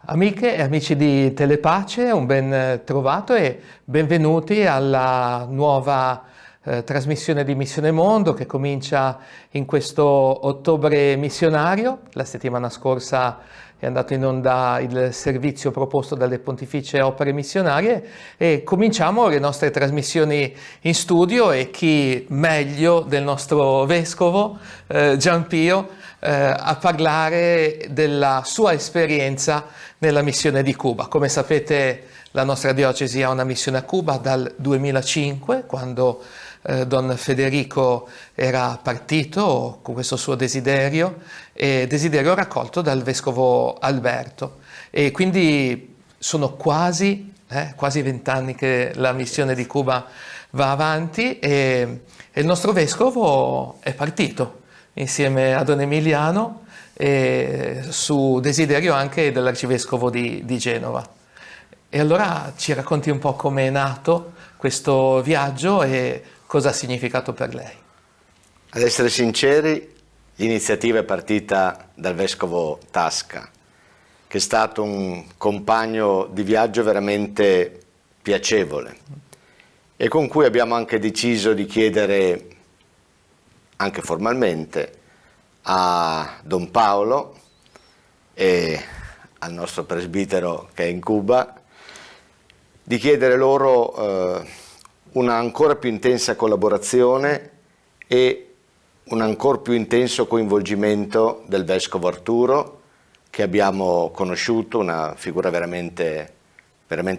Amiche e amici di Telepace, un ben trovato e benvenuti alla nuova trasmissione di Missione Mondo che comincia in questo ottobre missionario. La settimana scorsa è andato in onda il servizio proposto dalle Pontificie Opere Missionarie e cominciamo le nostre trasmissioni in studio e chi meglio del nostro vescovo Gianpio a parlare della sua esperienza nella missione di Cuba. Come sapete, la nostra diocesi ha una missione a Cuba dal 2005, quando Don Federico era partito con questo suo desiderio raccolto dal vescovo Alberto. E quindi sono quasi 20 anni che la missione di Cuba va avanti e il nostro vescovo è partito insieme a Don Emiliano e su desiderio anche dell'arcivescovo di Genova. E allora ci racconti un po' come è nato questo viaggio e cosa ha significato per lei? Ad essere sinceri, l'iniziativa è partita dal vescovo Tasca, che è stato un compagno di viaggio veramente piacevole e con cui abbiamo anche deciso di chiedere, anche formalmente, a Don Paolo e al nostro presbitero che è in Cuba, di chiedere loro una ancora più intensa collaborazione e un ancora più intenso coinvolgimento del vescovo Arturo, che abbiamo conosciuto, una figura veramente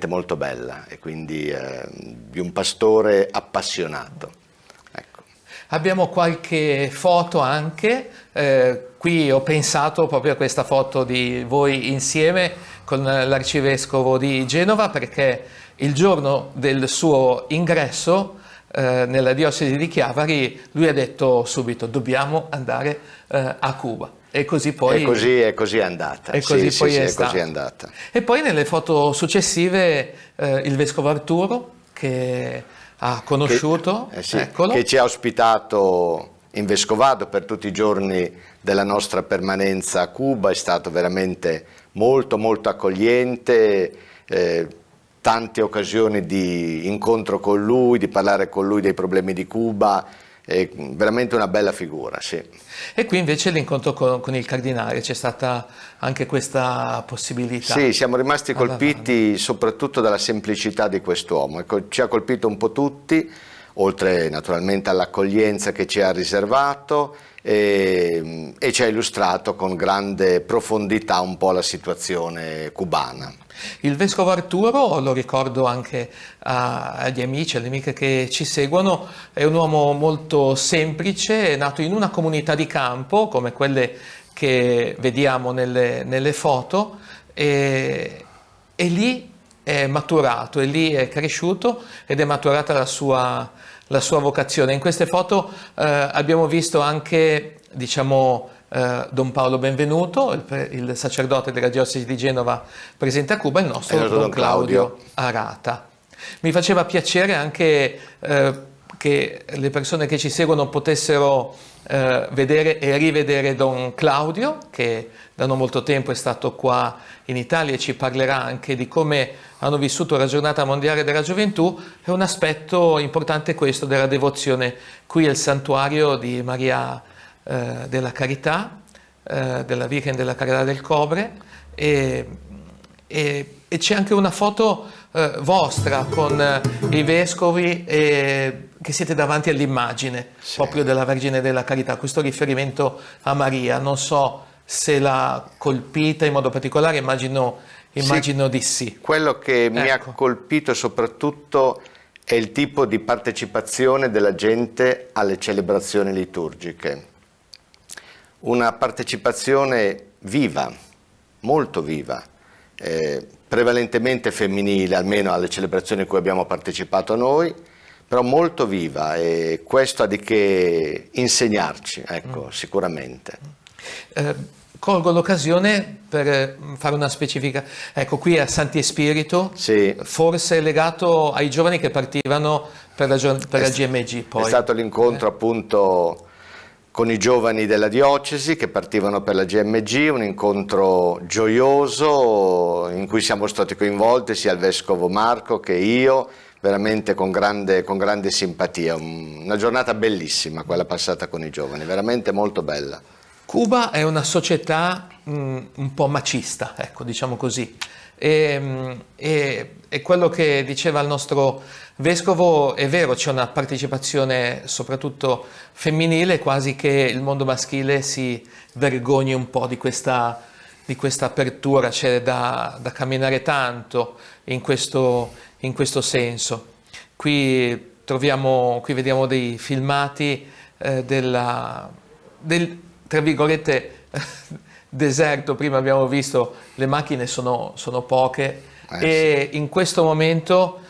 molto bella e quindi di un pastore appassionato. Abbiamo qualche foto anche, qui ho pensato proprio a questa foto di voi insieme con l'arcivescovo di Genova, perché il giorno del suo ingresso nella diocesi di Chiavari lui ha detto subito: dobbiamo andare a Cuba. E così poi è così andata. E così sì, poi sì, è così andata. E poi nelle foto successive il vescovo Arturo che ha conosciuto, che ci ha ospitato in vescovado per tutti i giorni della nostra permanenza a Cuba. È stato veramente molto accogliente, tante occasioni di incontro con lui, di parlare con lui dei problemi di Cuba, veramente una bella figura, sì. E qui invece l'incontro con il cardinale, c'è stata anche questa possibilità. Sì, siamo rimasti colpiti soprattutto dalla semplicità di quest'uomo. Ecco, ci ha colpito un po' tutti, oltre naturalmente all'accoglienza che ci ha riservato e ci ha illustrato con grande profondità un po' la situazione cubana. Il vescovo Arturo, lo ricordo anche agli amici, alle amiche che ci seguono, è un uomo molto semplice, è nato in una comunità di campo come quelle che vediamo nelle foto e lì è maturato, e lì è cresciuto ed è maturata la sua vocazione. In queste foto abbiamo visto anche, Don Paolo Benvenuto, il sacerdote della diocesi di Genova presente a Cuba, e il nostro Don Claudio Arata. Mi faceva piacere anche che le persone che ci seguono potessero vedere e rivedere Don Claudio, che da non molto tempo è stato qua in Italia e ci parlerà anche di come hanno vissuto la giornata mondiale della gioventù. È un aspetto importante questo della devozione qui al santuario di Maria della Carità, della Virgen della Carità del Cobre, e c'è anche una foto vostra con i vescovi che siete davanti all'immagine, sì, proprio della Vergine della Carità. Questo riferimento a Maria, non so se l'ha colpita in modo particolare, immagino di sì. Quello che mi ha colpito soprattutto è il tipo di partecipazione della gente alle celebrazioni liturgiche. Una partecipazione viva, molto viva, prevalentemente femminile, almeno alle celebrazioni a cui abbiamo partecipato noi, però molto viva, e questo ha di che insegnarci, sicuramente. Colgo l'occasione per fare una specifica, qui a Santi Spirito, sì, forse legato ai giovani che partivano per la GMG. Poi è stato l'incontro appunto con i giovani della diocesi che partivano per la GMG, un incontro gioioso in cui siamo stati coinvolti sia il Vescovo Marco che io, veramente con grande simpatia. Una giornata bellissima quella passata con i giovani, veramente molto bella. Cuba è una società un po' macista, ecco, diciamo così. E quello che diceva il nostro vescovo è vero, c'è una partecipazione soprattutto femminile, quasi che il mondo maschile si vergogni un po' di questa apertura, c'è da camminare tanto in questo senso. Qui vediamo dei filmati del, tra virgolette, deserto. Prima abbiamo visto le macchine sono poche e Sì. in questo momento,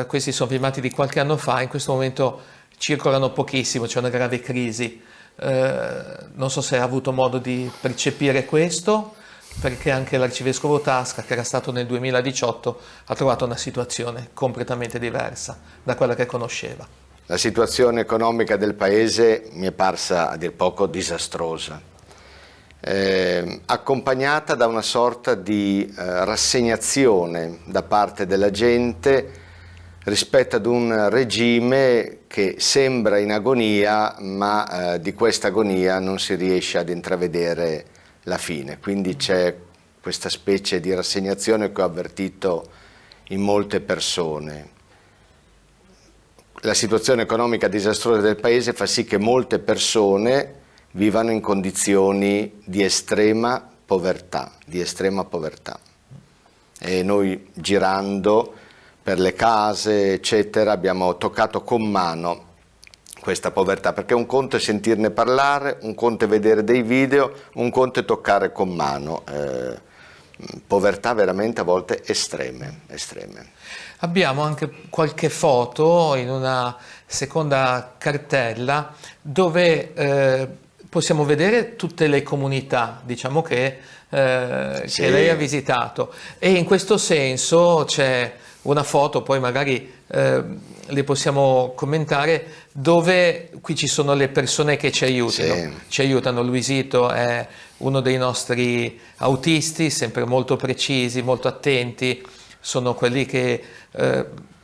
questi sono filmati di qualche anno fa, in questo momento circolano pochissimo, c'è una grave crisi. Non so se ha avuto modo di percepire questo, perché anche l'arcivescovo Tasca, che era stato nel 2018, ha trovato una situazione completamente diversa da quella che conosceva. La situazione economica del paese mi è parsa a dir poco disastrosa, accompagnata da una sorta di rassegnazione da parte della gente rispetto ad un regime che sembra in agonia, ma di questa agonia non si riesce ad intravedere la fine. Quindi c'è questa specie di rassegnazione che ho avvertito in molte persone. La situazione economica disastrosa del paese fa sì che molte persone vivano in condizioni di estrema povertà, E noi girando per le case, eccetera, abbiamo toccato con mano questa povertà, perché un conto è sentirne parlare, un conto è vedere dei video, un conto è toccare con mano. Povertà veramente a volte estreme. Abbiamo anche qualche foto in una seconda cartella dove possiamo vedere tutte le comunità, diciamo che lei ha visitato, e in questo senso c'è una foto, poi magari le possiamo commentare, dove qui ci sono le persone che ci aiutano. Sì. Ci aiutano. Luisito è uno dei nostri autisti, sempre molto precisi, molto attenti, sono quelli che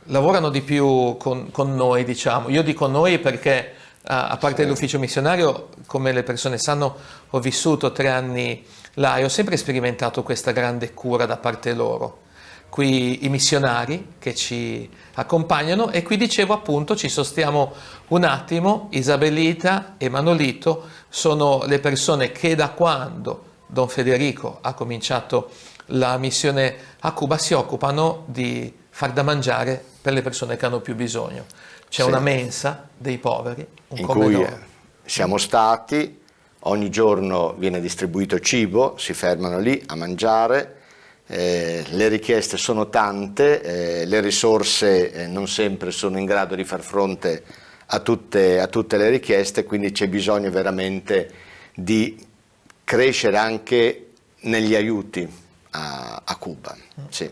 lavorano di più con noi, diciamo. Io dico noi perché a parte l'ufficio missionario, come le persone sanno, ho vissuto 3 anni là e ho sempre sperimentato questa grande cura da parte loro. Qui i missionari che ci accompagnano, e qui dicevo appunto ci sostiamo un attimo. Isabelita e Manolito sono le persone che da quando Don Federico ha cominciato la missione a Cuba si occupano di far da mangiare per le persone che hanno più bisogno. C'è una mensa dei poveri, un comedoro. In cui siamo stati, ogni giorno viene distribuito cibo, si fermano lì a mangiare. Le richieste sono tante, le risorse non sempre sono in grado di far fronte a tutte le richieste, quindi c'è bisogno veramente di crescere anche negli aiuti a Cuba. Sì.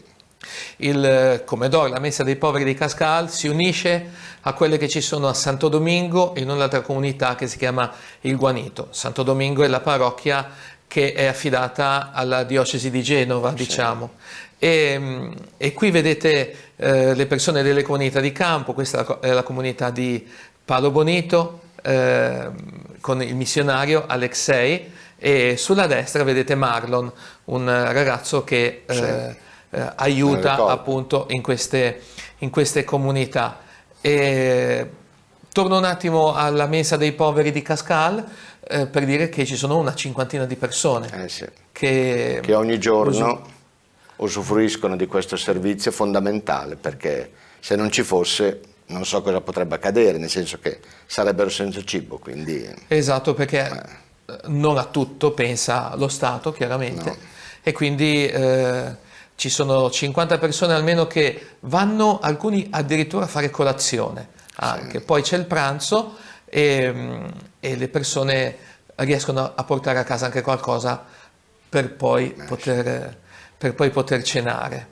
Il Comedoro, la Messa dei Poveri di Cascal, si unisce a quelle che ci sono a Santo Domingo, in un'altra comunità che si chiama Il Guanito. Santo Domingo è la parrocchia che è affidata alla diocesi di Genova, diciamo. E qui vedete le persone delle comunità di campo. Questa è la comunità di Palo Bonito, con il missionario Alexei, e sulla destra vedete Marlon, un ragazzo che aiuta appunto in queste comunità. E torno un attimo alla Mensa dei Poveri di Cascal, per dire che ci sono una 50ina di persone che ogni giorno usufruiscono di questo servizio fondamentale, perché se non ci fosse non so cosa potrebbe accadere, nel senso che sarebbero senza cibo, quindi... Esatto, perché non a tutto pensa lo Stato, chiaramente, no. E quindi ci sono 50 persone almeno che vanno, alcuni addirittura a fare colazione anche, poi c'è il pranzo e le persone riescono a portare a casa anche qualcosa per poi poter cenare.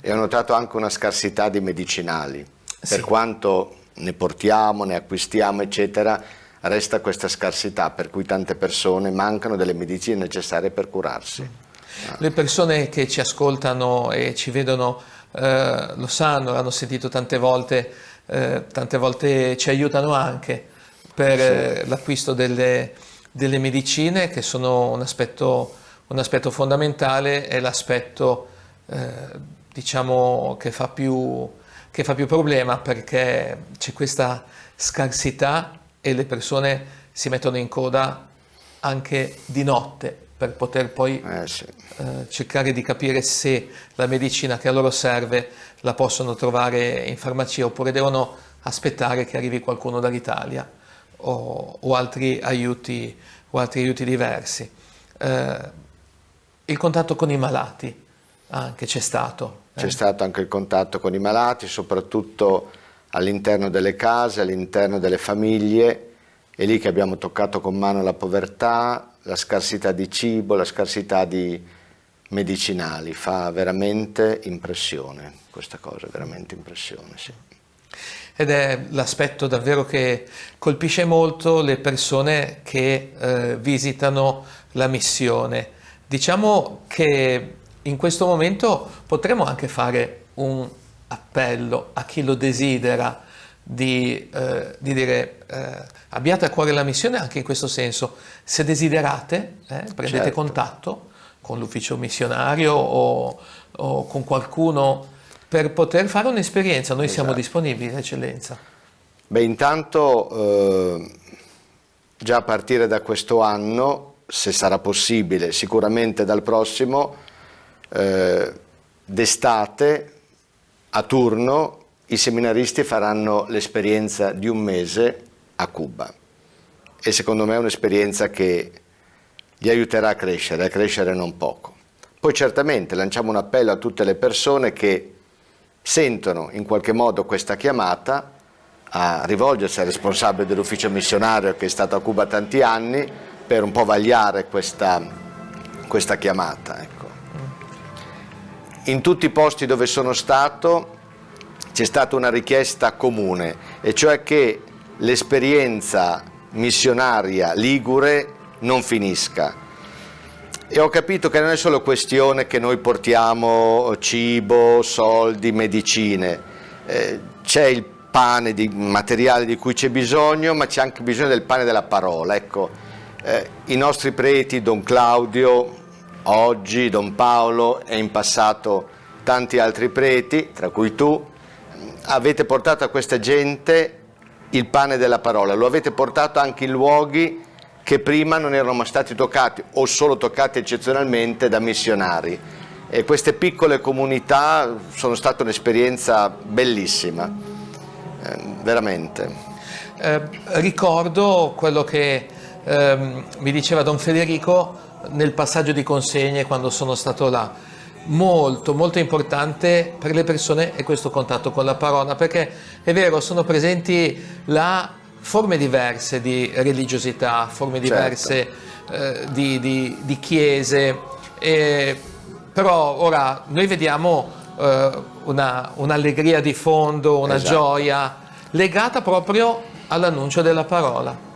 E ho notato anche una scarsità di medicinali, per quanto ne portiamo, ne acquistiamo, eccetera, resta questa scarsità per cui tante persone mancano delle medicine necessarie per curarsi. Le persone che ci ascoltano e ci vedono lo sanno, l'hanno sentito tante volte ci aiutano anche per l'acquisto delle medicine, che sono un aspetto fondamentale, è l'aspetto diciamo che fa più problema, perché c'è questa scarsità e le persone si mettono in coda anche di notte per poter poi cercare di capire se la medicina che a loro serve la possono trovare in farmacia, oppure devono aspettare che arrivi qualcuno dall'Italia o altri aiuti diversi. Il contatto con i malati anche c'è stato. C'è stato anche il contatto con i malati, soprattutto all'interno delle case, all'interno delle famiglie. È lì che abbiamo toccato con mano la povertà, la scarsità di cibo, la scarsità di medicinali. Fa veramente impressione questa cosa, veramente impressione, sì. Ed è l'aspetto davvero che colpisce molto le persone che visitano la missione. Diciamo che in questo momento potremmo anche fare un appello a chi lo desidera di dire abbiate a cuore la missione anche in questo senso. Se desiderate, prendete contatto con l'ufficio missionario o con qualcuno per poter fare un'esperienza. Noi siamo disponibili, Eccellenza. Beh, intanto già a partire da questo anno, se sarà possibile, sicuramente dal prossimo, d'estate a turno i seminaristi faranno l'esperienza di un mese a Cuba, e secondo me è un'esperienza che li aiuterà a crescere non poco. Poi certamente lanciamo un appello a tutte le persone che sentono in qualche modo questa chiamata a rivolgersi al responsabile dell'ufficio missionario, che è stato a Cuba tanti anni, per un po' vagliare questa chiamata. Ecco. In tutti i posti dove sono stato c'è stata una richiesta comune, e cioè che l'esperienza missionaria ligure non finisca. E ho capito che non è solo questione che noi portiamo cibo, soldi, medicine, c'è il pane, di materiale di cui c'è bisogno, ma c'è anche bisogno del pane della parola. Ecco, i nostri preti, Don Claudio, oggi Don Paolo e in passato tanti altri preti, tra cui tu, avete portato a questa gente il pane della parola, lo avete portato anche in luoghi che prima non erano mai stati toccati o solo toccati eccezionalmente da missionari, e queste piccole comunità sono state un'esperienza bellissima, veramente. Ricordo quello che mi diceva Don Federico nel passaggio di consegne quando sono stato là. Molto molto importante per le persone è questo contatto con la parola, perché è vero, sono presenti là forme diverse di religiosità, forme diverse di chiese, però ora noi vediamo un'allegria di fondo, una gioia legata proprio all'annuncio della parola.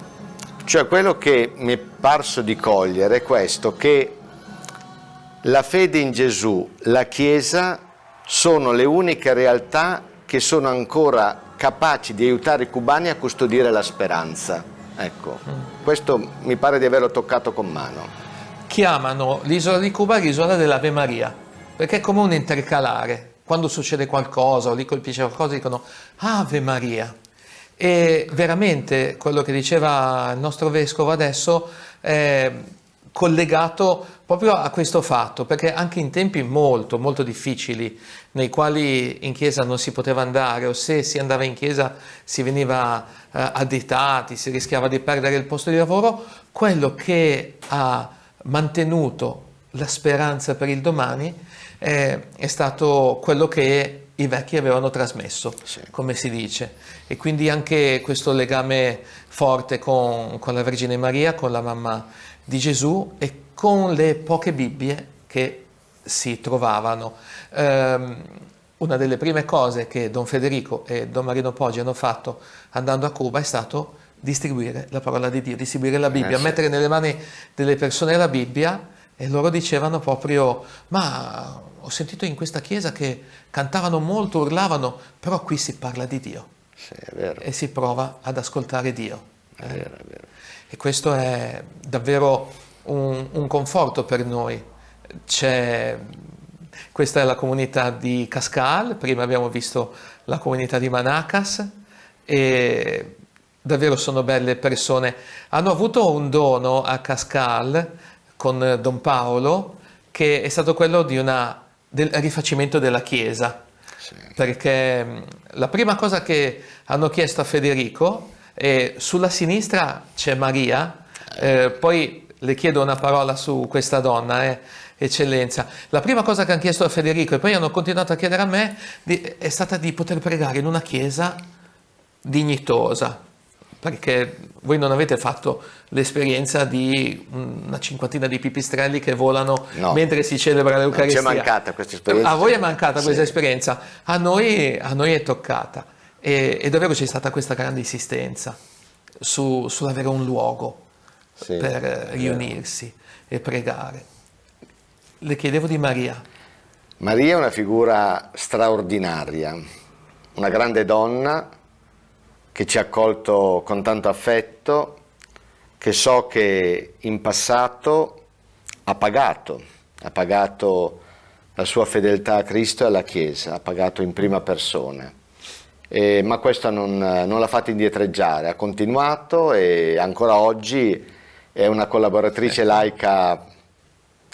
Cioè, quello che mi è parso di cogliere è questo, che la fede in Gesù, la Chiesa, sono le uniche realtà che sono ancora capaci di aiutare i cubani a custodire la speranza. Ecco, questo mi pare di averlo toccato con mano. Chiamano l'isola di Cuba l'isola dell'Ave Maria, perché è come un intercalare. Quando succede qualcosa o li colpisce qualcosa dicono Ave Maria. E veramente quello che diceva il nostro vescovo adesso è collegato proprio a questo fatto, perché anche in tempi molto molto difficili, nei quali in chiesa non si poteva andare, o se si andava in chiesa si veniva additati, si rischiava di perdere il posto di lavoro, quello che ha mantenuto la speranza per il domani è stato quello che i vecchi avevano trasmesso, come si dice, e quindi anche questo legame forte con la Vergine Maria, con la mamma di Gesù e con le poche Bibbie che si trovavano. Una delle prime cose che Don Federico e Don Marino Poggi hanno fatto andando a Cuba è stato distribuire la parola di Dio, distribuire la Bibbia, Sì. mettere nelle mani delle persone la Bibbia, e loro dicevano proprio: ma ho sentito in questa chiesa che cantavano molto, urlavano, però qui si parla di Dio Sì, è vero, e si prova ad ascoltare Dio. è vero, è vero. E questo è davvero un conforto per noi. Questa è la comunità di Cascal, prima abbiamo visto la comunità di Manacas, e davvero sono belle persone. Hanno avuto un dono a Cascal con Don Paolo, che è stato quello del rifacimento della chiesa, Sì. perché la prima cosa che hanno chiesto a Federico è: sulla sinistra c'è Maria, poi le chiedo una parola su questa donna, eccellenza. La prima cosa che hanno chiesto a Federico, e poi hanno continuato a chiedere a me, è stata di poter pregare in una chiesa dignitosa, perché voi non avete fatto l'esperienza di una cinquantina di pipistrelli che volano No. mentre si celebra l'Eucaristia. Ci è mancata questa esperienza. A voi è mancata Sì. questa esperienza, a noi è toccata, e davvero c'è stata questa grande insistenza sull'avere un luogo Sì, per riunirsi e pregare. Le chiedevo di Maria. Maria è una figura straordinaria, una grande donna che ci ha accolto con tanto affetto, che so che in passato ha pagato la sua fedeltà a Cristo e alla Chiesa, ha pagato in prima persona. Ma questo non l'ha fatto indietreggiare, ha continuato e ancora oggi è una collaboratrice laica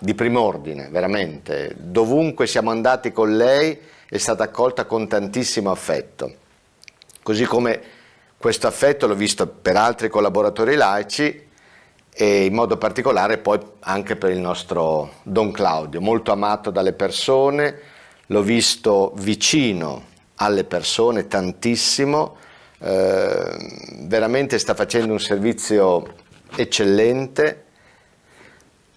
di prim'ordine, veramente. Dovunque siamo andati con lei è stata accolta con tantissimo affetto. Così come questo affetto l'ho visto per altri collaboratori laici, e in modo particolare poi anche per il nostro Don Claudio, molto amato dalle persone, l'ho visto vicino alle persone tantissimo, veramente sta facendo un servizio eccellente,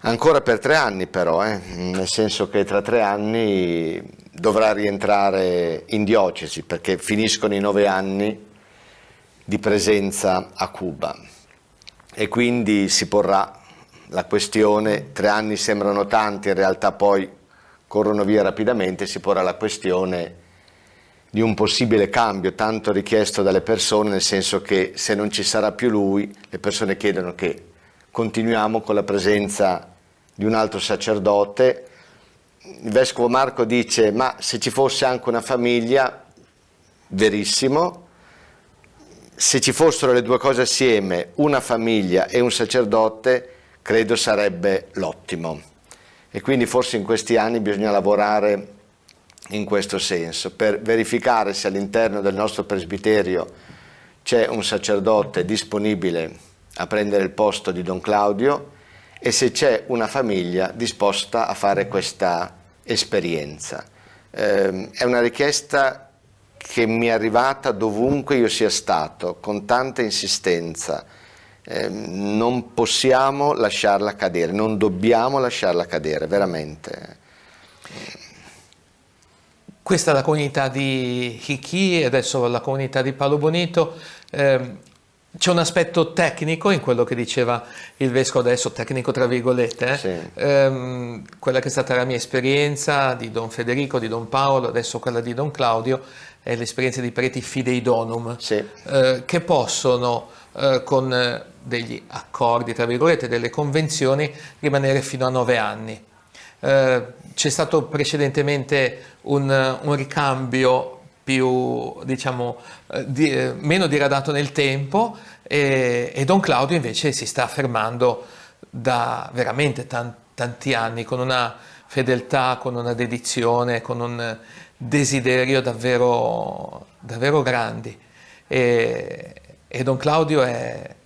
ancora per 3 anni però, nel senso che tra 3 anni dovrà rientrare in diocesi, perché finiscono i 9 anni di presenza a Cuba, e quindi si porrà la questione. 3 anni sembrano tanti, in realtà poi corrono via rapidamente. Si porrà la questione di un possibile cambio tanto richiesto dalle persone, nel senso che se non ci sarà più lui, le persone chiedono che continuiamo con la presenza di un altro sacerdote. Il vescovo Marco dice: ma se ci fosse anche una famiglia, verissimo. Se ci fossero le 2 cose assieme, una famiglia e un sacerdote, credo sarebbe l'ottimo. E quindi forse in questi anni bisogna lavorare in questo senso, per verificare se all'interno del nostro presbiterio c'è un sacerdote disponibile a prendere il posto di Don Claudio, e se c'è una famiglia disposta a fare questa esperienza. È una richiesta che mi è arrivata dovunque io sia stato, con tanta insistenza. Non possiamo lasciarla cadere, non dobbiamo lasciarla cadere, veramente. Questa è la comunità di Hichi e adesso la comunità di Paolo Bonito. C'è un aspetto tecnico in quello che diceva il vescovo, adesso tecnico tra virgolette, Sì. quella che è stata la mia esperienza di Don Federico, di Don Paolo, adesso quella di Don Claudio, è l'esperienza di preti fidei donum, Sì. che possono con degli accordi, tra virgolette, delle convenzioni, rimanere fino a 9 anni. C'è stato precedentemente un ricambio più, diciamo, meno diradato nel tempo, e Don Claudio invece si sta affermando da veramente tanti anni, con una fedeltà, con una dedizione, con un desiderio davvero, davvero grandi. E Don Claudio è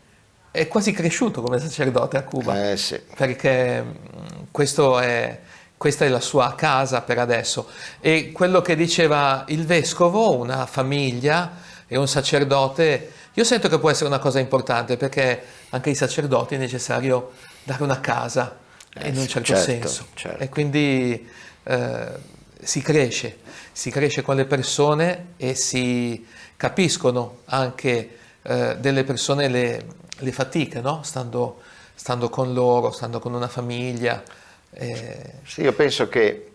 quasi cresciuto come sacerdote a Cuba, Sì. perché questa è la sua casa per adesso. E quello che diceva il vescovo, una famiglia e un sacerdote, io sento che può essere una cosa importante, perché anche ai sacerdoti è necessario dare una casa, in un certo senso. certo. E quindi si cresce con le persone e si capiscono anche delle persone le fatiche, no? Stando con loro, stando con una famiglia. Sì, io penso che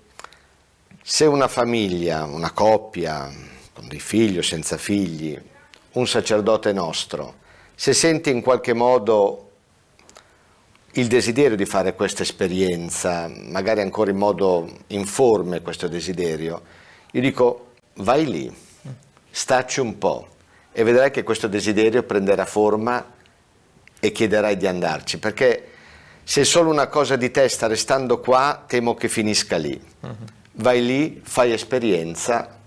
se una famiglia, una coppia, con dei figli o senza figli, un sacerdote nostro, se sente in qualche modo il desiderio di fare questa esperienza, magari ancora in modo informe questo desiderio, io dico vai lì, staci un po' e vedrai che questo desiderio prenderà forma e chiederai di andarci, perché se è solo una cosa di testa restando qua, temo che finisca lì. Vai lì, fai esperienza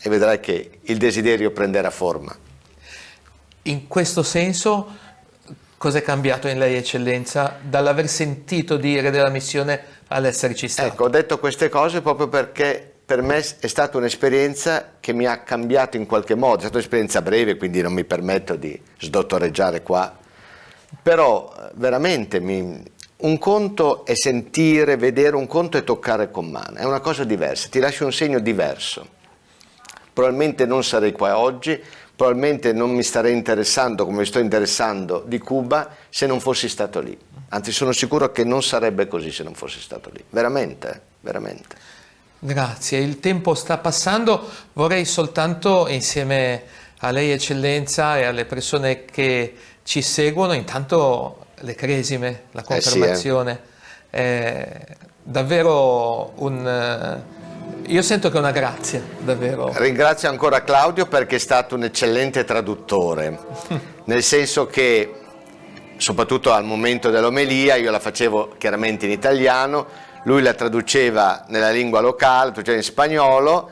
e vedrai che il desiderio prenderà forma. In questo senso, cos'è cambiato in lei, Eccellenza, dall'aver sentito dire della missione all'esserci stato? Ecco, ho detto queste cose proprio perché per me è stata un'esperienza che mi ha cambiato in qualche modo. È stata un'esperienza breve, quindi non mi permetto di sdottoreggiare qua, però veramente un conto è sentire, vedere, un conto è toccare con mano, è una cosa diversa, ti lascia un segno diverso. Probabilmente non sarei qua oggi, probabilmente non mi starei interessando come mi sto interessando di Cuba se non fossi stato lì. Anzi, sono sicuro che non sarebbe così se non fossi stato lì. Veramente, veramente. Grazie, il tempo sta passando. Vorrei soltanto, insieme a lei, Eccellenza, e alle persone che ci seguono, intanto le cresime, la confermazione. Davvero io sento che è una grazia, davvero. Ringrazio ancora Claudio perché è stato un eccellente traduttore, nel senso che, soprattutto al momento dell'omelia, io la facevo chiaramente in italiano, lui la traduceva nella lingua locale, traduceva in spagnolo,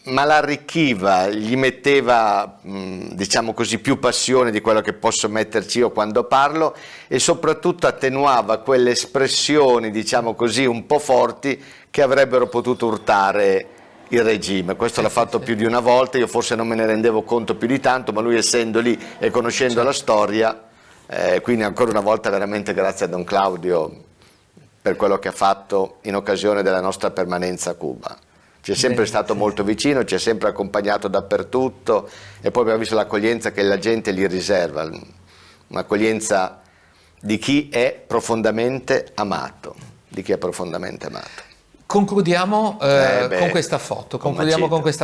ma l'arricchiva, gli metteva, diciamo così, più passione di quello che posso metterci io quando parlo, e soprattutto attenuava quelle espressioni, diciamo così, un po' forti che avrebbero potuto urtare il regime. Questo l'ha fatto più di una volta, io forse non me ne rendevo conto più di tanto, ma lui essendo lì e conoscendo la storia, quindi ancora una volta veramente grazie a Don Claudio per quello che ha fatto in occasione della nostra permanenza a Cuba. Ci è sempre stato molto vicino, ci ha sempre accompagnato dappertutto e poi abbiamo visto l'accoglienza che la gente gli riserva, un'accoglienza di chi è profondamente amato, Concludiamo con questa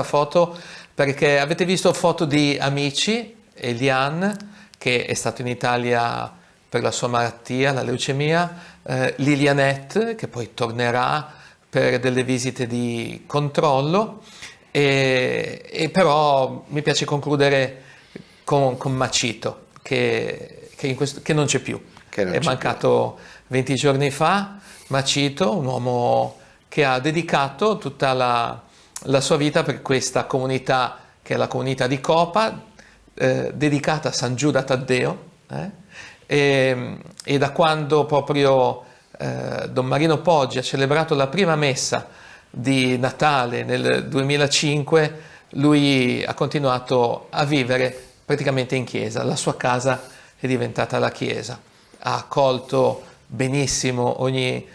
foto, perché avete visto foto di amici, Eliane che è stato in Italia per la sua malattia, la leucemia, Lilianette che poi tornerà per delle visite di controllo, e però mi piace concludere con Macito che non c'è più, è mancato 20 giorni fa. Macito, un uomo che ha dedicato tutta la sua vita per questa comunità che è la comunità di Copa, dedicata a San Giuda Taddeo, e da quando proprio Don Marino Poggi ha celebrato la prima messa di Natale nel 2005, lui ha continuato a vivere praticamente in chiesa, la sua casa è diventata la chiesa, ha accolto benissimo ogni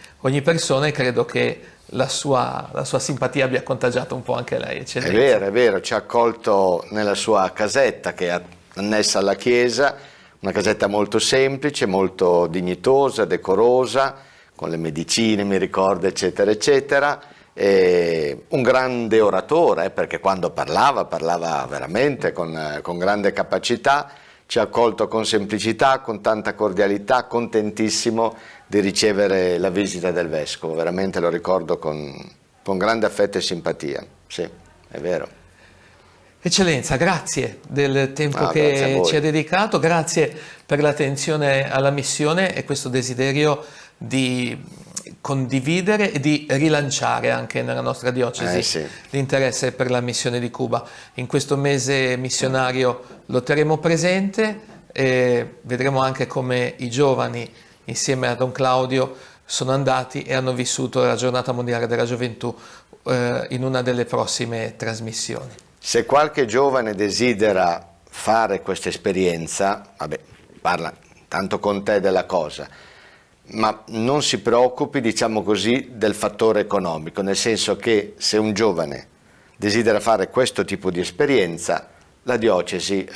persona e credo che la sua simpatia abbia contagiato un po' anche lei, Eccellenza. È vero, ci ha accolto nella sua casetta che è annessa alla chiesa, una casetta molto semplice, molto dignitosa, decorosa, con le medicine, mi ricordo, eccetera, eccetera. Un grande oratore, perché quando parlava veramente con grande capacità, ci ha accolto con semplicità, con tanta cordialità, contentissimo di ricevere la visita del Vescovo, veramente lo ricordo con grande affetto e simpatia, sì, è vero. Eccellenza, grazie del tempo che ci ha dedicato, grazie per l'attenzione alla missione e questo desiderio di condividere e di rilanciare anche nella nostra diocesi l'interesse per la missione di Cuba. In questo mese missionario lo terremo presente e vedremo anche come i giovani insieme a Don Claudio sono andati e hanno vissuto la giornata mondiale della gioventù in una delle prossime trasmissioni. Se qualche giovane desidera fare questa esperienza, parla tanto con te della cosa, ma non si preoccupi, diciamo così, del fattore economico, nel senso che se un giovane desidera fare questo tipo di esperienza la diocesi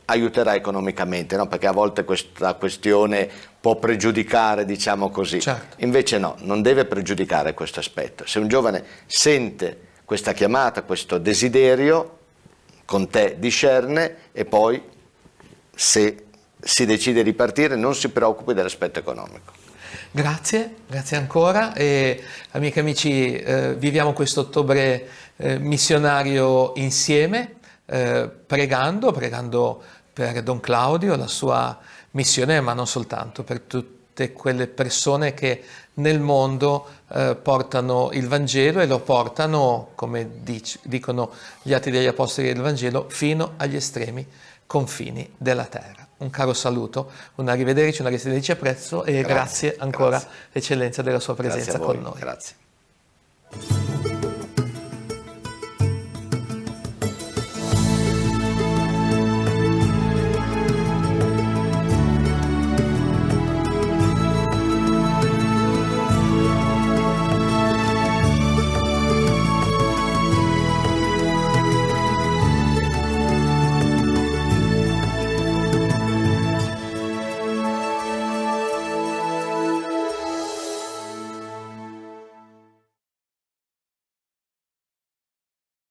aiuterà economicamente, no? Perché a volte questa questione può pregiudicare, diciamo così. Certo. Invece no, non deve pregiudicare questo aspetto. Se un giovane sente questa chiamata, questo desiderio, con te discerne e poi, se si decide di partire, non si preoccupi dell'aspetto economico. Grazie ancora e amiche e amici, viviamo questo ottobre missionario insieme, pregando per Don Claudio, la sua missione, ma non soltanto, per tutte quelle persone che nel mondo portano il Vangelo e lo portano, come dicono gli Atti degli Apostoli del Vangelo, fino agli estremi confini della terra. Un caro saluto, un arrivederci, una restituzione apprezzo e grazie ancora, Eccellenza, della sua presenza con noi. Grazie.